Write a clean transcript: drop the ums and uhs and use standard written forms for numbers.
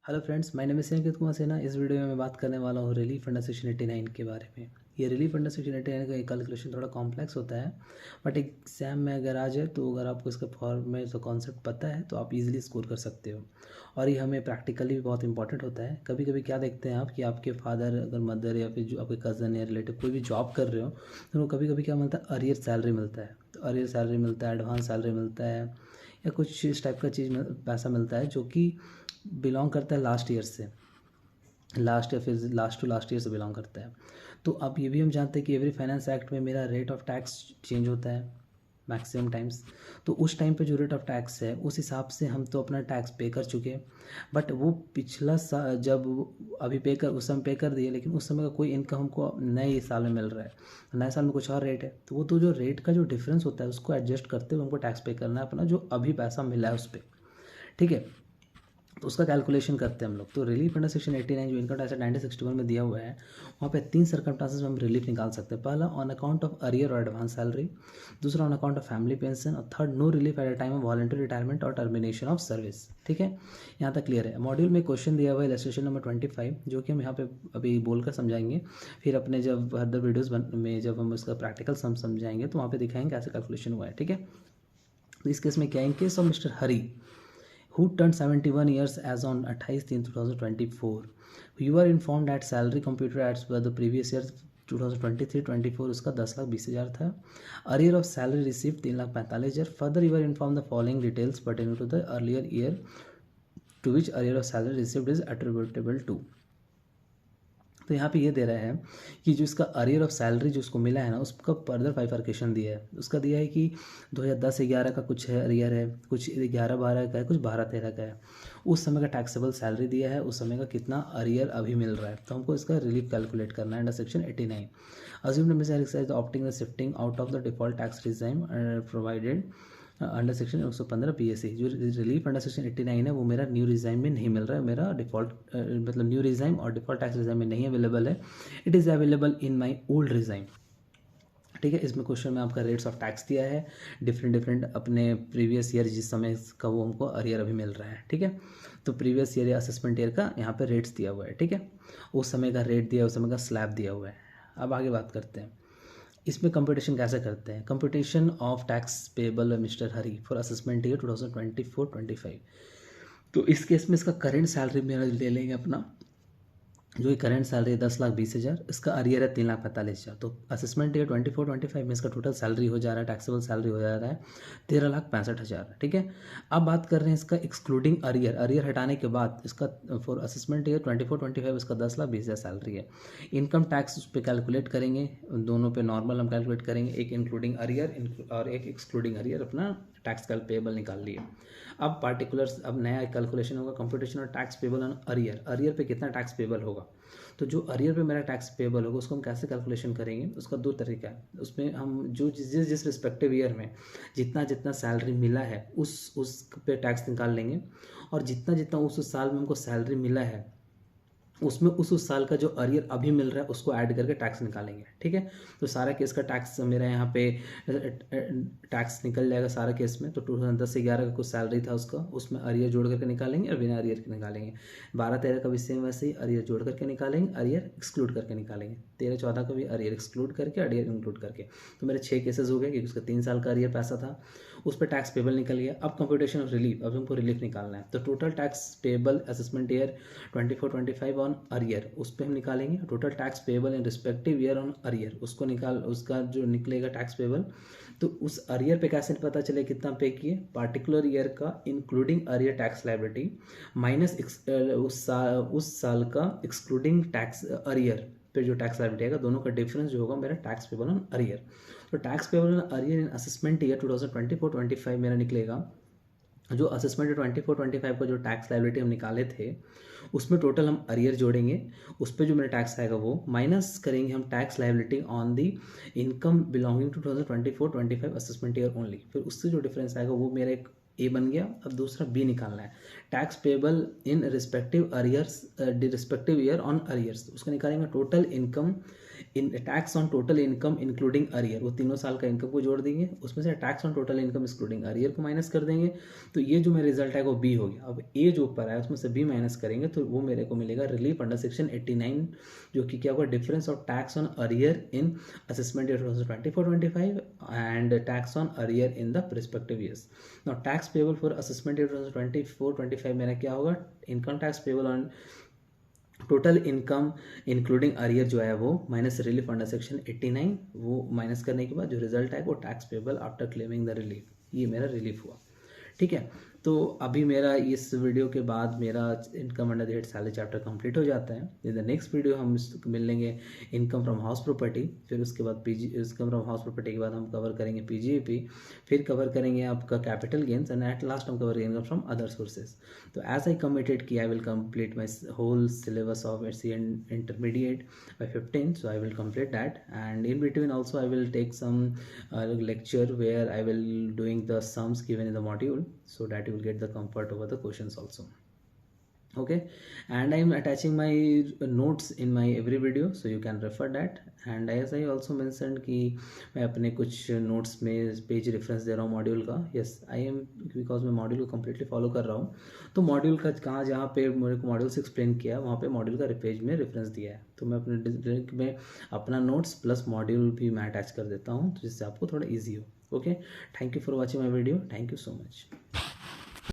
Hello friends, my name is Ankit Kumar Sinha. इस video में मैं बात करने वाला हूँ रिलीफ अंडर सेक्शन 89 के बारे में। ये रिलीफ अंडर सेक्शन 89 का कैलकुलेशन थोड़ा कॉम्प्लेक्स होता है, बट एग्जाम में अगर आ जाए तो अगर आपको इसका फॉर्म में जो कॉन्सेप्ट पता है तो आप इजीली स्कोर कर सकते हो। और ये हमें प्रैक्टिकली भी बहुत इंपॉर्टेंट होता है। कभी कभी क्या देखते हैं आप कि आपके फादर अगर मदर या फिर जो आपके कज़न या रिलेटिव कोई भी जॉब कर रहे हो तो उनको कभी कभी क्या मिलता है, अरियर सैलरी मिलता है। तो अरियर सैलरी मिलता है, एडवांस सैलरी मिलता है, या कुछ इस टाइप का पैसा मिलता है जो कि बिलोंग करता है लास्ट ईयर से, लास्ट या फिर लास्ट टू लास्ट ईयर से बिलोंग करता है। तो अब ये भी हम जानते हैं कि एवरी फाइनेंस एक्ट में मेरा रेट ऑफ टैक्स चेंज होता है मैक्सिमम टाइम्स। तो उस टाइम पे जो रेट ऑफ टैक्स है उस हिसाब से हम तो अपना टैक्स पे कर चुके हैं, बट वो पिछला साल जब अभी पे कर उस समय पे कर दिए, लेकिन उस समय का कोई इनकम हमको नए साल में मिल रहा है, नए साल में कुछ और रेट है, तो वो तो जो रेट का जो डिफरेंस होता है उसको एडजस्ट करते हुए हमको टैक्स पे करना है अपना जो अभी पैसा मिला है उस पर। ठीक है, तो उसका कैलकुलेशन करते हैं हम लोग। तो रिलीफ अंडर सेक्शन 89 जो इनकम टैक्स 1961 में दिया हुआ है, वहाँ पे 3 सर्कमस्टांसेस में हम रिलीफ निकाल सकते हैं। पहला ऑन अकाउंट ऑफ अरियर और एडवांस सैलरी, दूसरा on account of family pension, और third no relief at a time of voluntary retirement और टर्मिनेशन ऑफ सर्विस। ठीक है, यहाँ तक क्लियर है। मॉड्यूल में क्वेश्चन दिया हुआ है इलस्ट्रेशन नंबर 25, जो कि हम यहाँ पे अभी बोलकर समझाएंगे। फिर अपने जब अदर वीडियोज़ में जब हम उसका प्रैक्टिकल समझाएंगे तो वहाँ पे दिखाएंगे कैसे कैलकुलेशन हुआ है। ठीक है, तो इस केस में क्या है, in case of mister Hari who turned 71 years as on 28/3/2024. You are informed that salary computed as per the previous year 2023-24 उसका 10,20,000 था। Arrear of salary received 3,45,000। Further you are informed the following details pertaining to the earlier year to which arrear of salary received is attributable to। तो यहाँ पे ये दे रहा है कि जो इसका अरियर ऑफ सैलरी जो उसको मिला है ना, उसका फर्दर बाइफर्केशन दिया है। उसका दिया है कि 2010-11 का कुछ है अरियर है, कुछ 11-12 का है, कुछ 12-13 का है। उस समय का टैक्सेबल सैलरी दिया है, उस समय का कितना अरियर अभी मिल रहा है, तो हमको इसका रिलीफ कैलकुलेट करना है under section 89। Assume necessary exercise opting the shifting out of the default tax regime provided under section 115 PSC। जो रिलीफ अंडर सेक्शन 89 है वो मेरा न्यू रिजाइम में नहीं मिल रहा है, मेरा डिफॉल्ट मतलब न्यू रिजाइम और डिफॉल्ट टैक्स रिजाइम में नहीं अवेलेबल है। It is available in my old regime. ठीक है, इसमें क्वेश्चन में आपका रेट्स ऑफ टैक्स दिया है डिफरेंट अपने प्रीवियस ईयर जिस समय का वो हमको अरियर अभी मिल रहा है। ठीक है, तो प्रीवियस ईयर या असेसमेंट ईयर का यहाँ पे रेट्स दिया हुआ है। ठीक है, उस समय का रेट दिया, उस समय का स्लैब दिया हुआ है। अब आगे बात करते हैं इसमें कंप्यूटेशन कैसे करते हैं। Computation of tax payable mister Hari for assessment year 2024-25। तो इस केस में इसका करेंट सैलरी मेरा ले लेंगे अपना, जो ये करंट सैलरी है 10,20,000, इसका अरियर है 3,45,000। तो असेसमेंट ईयर 24-25 में इसका टोटल सैलरी हो जा रहा है, टैक्सेबल सैलरी हो जा रहा है 13,65,000। ठीक है, अब बात कर रहे हैं इसका एक्सक्लूडिंग अरियर, अरियर हटाने के बाद इसका फॉर असेसमेंट ईयर 24-25 इसका 10,20,000 सैलरी है। इनकम टैक्स उस पर कैलकुलेट करेंगे, दोनों पे नॉर्मल हम कैलकुलेट करेंगे, एक इंक्लूडिंग अरियर और एक एक्सक्लूडिंग अरियर, अपना टैक्स पेबल निकाल लिए। अब पार्टिकुलर्स, अब नया कैलकुलेशन होगा कंप्यूटेशन और tax payable on arrear. Arrear पे कितना टैक्स पेबल होगा, तो जो अरियर पे मेरा टैक्स पेबल होगा उसको हम कैसे कैलकुलेशन करेंगे, उसका 2 तरीका है। उसमें हम जो जिस रिस्पेक्टिव ईयर में जितना जितना सैलरी मिला है उस पे टैक्स निकाल लेंगे, और जितना जितना उस साल में हमको सैलरी मिला है उसमें उस साल का जो अरियर अभी मिल रहा है उसको ऐड करके टैक्स निकालेंगे। ठीक है, तो सारा केस का टैक्स मेरा यहाँ पे टैक्स निकल जाएगा सारा केस में। तो 2010-11 का कुछ सैलरी था उसका, उसमें अरियर जोड़ करके निकालेंगे और बिना अरियर के निकालेंगे। 12-13 का भी सेम वैसे ही अरियर जोड़ करके निकालेंगे, अरियर एक्सक्लूड करके निकालेंगे। 13-14 का भी अरियर एक्सक्लूड करके अरियर इंक्लूड करके। तो मेरे 6 केसेस हो गए क्योंकि उसका 3 साल का अरियर पैसा था, उस पर टैक्स पेबल निकल गया। अब कंप्यूटेशन ऑफ रिलीफ, अब हमको रिलीफ निकालना है। तो total tax payable assessment year 24-25 on arrear, उस पर हम निकालेंगे total tax payable in respective year on arrear, उसको निकाल, उसका जो निकलेगा टैक्स पेबल। तो उस अरियर पे कैसे पता चले कितना पे किए, पार्टिकुलर ईयर का including arrear tax liability minus उस साल का एक्सक्लूडिंग टैक्स अरियर पे जो टैक्स लायबिलिटी आएगा, दोनों का डिफरेंस जो होगा मेरा टैक्स पेबल ऑन अरियर। तो tax payable on arrear in assessment year 2024-25 मेरा निकलेगा, जो असेसमेंट 24-25 का जो टैक्स लायबिलिटी हम निकाले थे उसमें टोटल हम अरियर जोड़ेंगे, उस पर जो मेरा टैक्स आएगा वो माइनस करेंगे हम tax liability on the income belonging to 2024-25 assessment year only. फिर उससे जो डिफरेंस आएगा वो मेरा एक ए बन गया। अब दूसरा बी निकालना है, tax payable in respective arrears respective year on arrears, उसका निकालेंगे total income in tax on total income including arrear, वो तीनों साल का इनकम को जोड़ देंगे, उसमें से tax on total income including arrear को माइनस कर देंगे, तो ये जो मेरा रिजल्ट है वो बी हो गया। अब ए जो ऊपर आया उसमें से बी माइनस करेंगे तो वो मेरे को मिलेगा रिलीफ अंडर सेक्शन 89, जो कि क्या होगा, difference of tax on arrear in assessment year 2024-25 and tax on arrear in the respective years. Now tax payable for assessment year 2024-25 मेरा क्या होगा, income tax payable on total income including arrear जो है वो माइनस रिलीफ अंडर सेक्शन 89, वो minus करने के बाद जो रिजल्ट है वो tax payable after claiming the relief, ये मेरा रिलीफ हुआ। ठीक है, तो अभी मेरा इस वीडियो के बाद मेरा income under the head salary chapter complete हो जाता है। इन द नेक्स्ट वीडियो हम मिल लेंगे इनकम फ्रॉम हाउस प्रॉपर्टी, फिर उसके बाद PG, income from house property के बाद हम कवर करेंगे पीजीएपी, फिर कवर करेंगे आपका capital gains and at last हम कवर करेंगे फ्रॉम अदर सोर्सेज। तो एज आई कमिटेड कि I will complete my whole syllabus of H C intermediate by 15, so I will complete that, and in between also I will take some lecture where I will doing the sums given in the module, so that you will get the comfort over the questions also. Okay, and I am attaching my notes in my every video, so you can refer that. And as I also mentioned कि मैं अपने कुछ notes में page reference दे रहा हूँ module का। Yes I am, because मैं module को कम्प्लीटली फॉलो कर रहा हूँ, तो मॉड्यूल का कहाँ जहाँ पे मेरे को मॉड्यूल से एक्सप्लेन किया वहाँ पे मॉड्यूल का पेज में रेफरेंस दिया है, तो मैं अपने लिंक में अपना नोट्स प्लस मॉड्यूल भी मैं अटैच कर देता हूँ, तो जिससे आपको थोड़ा ईजी हो। Okay, thank you for watching my video, thank you so much.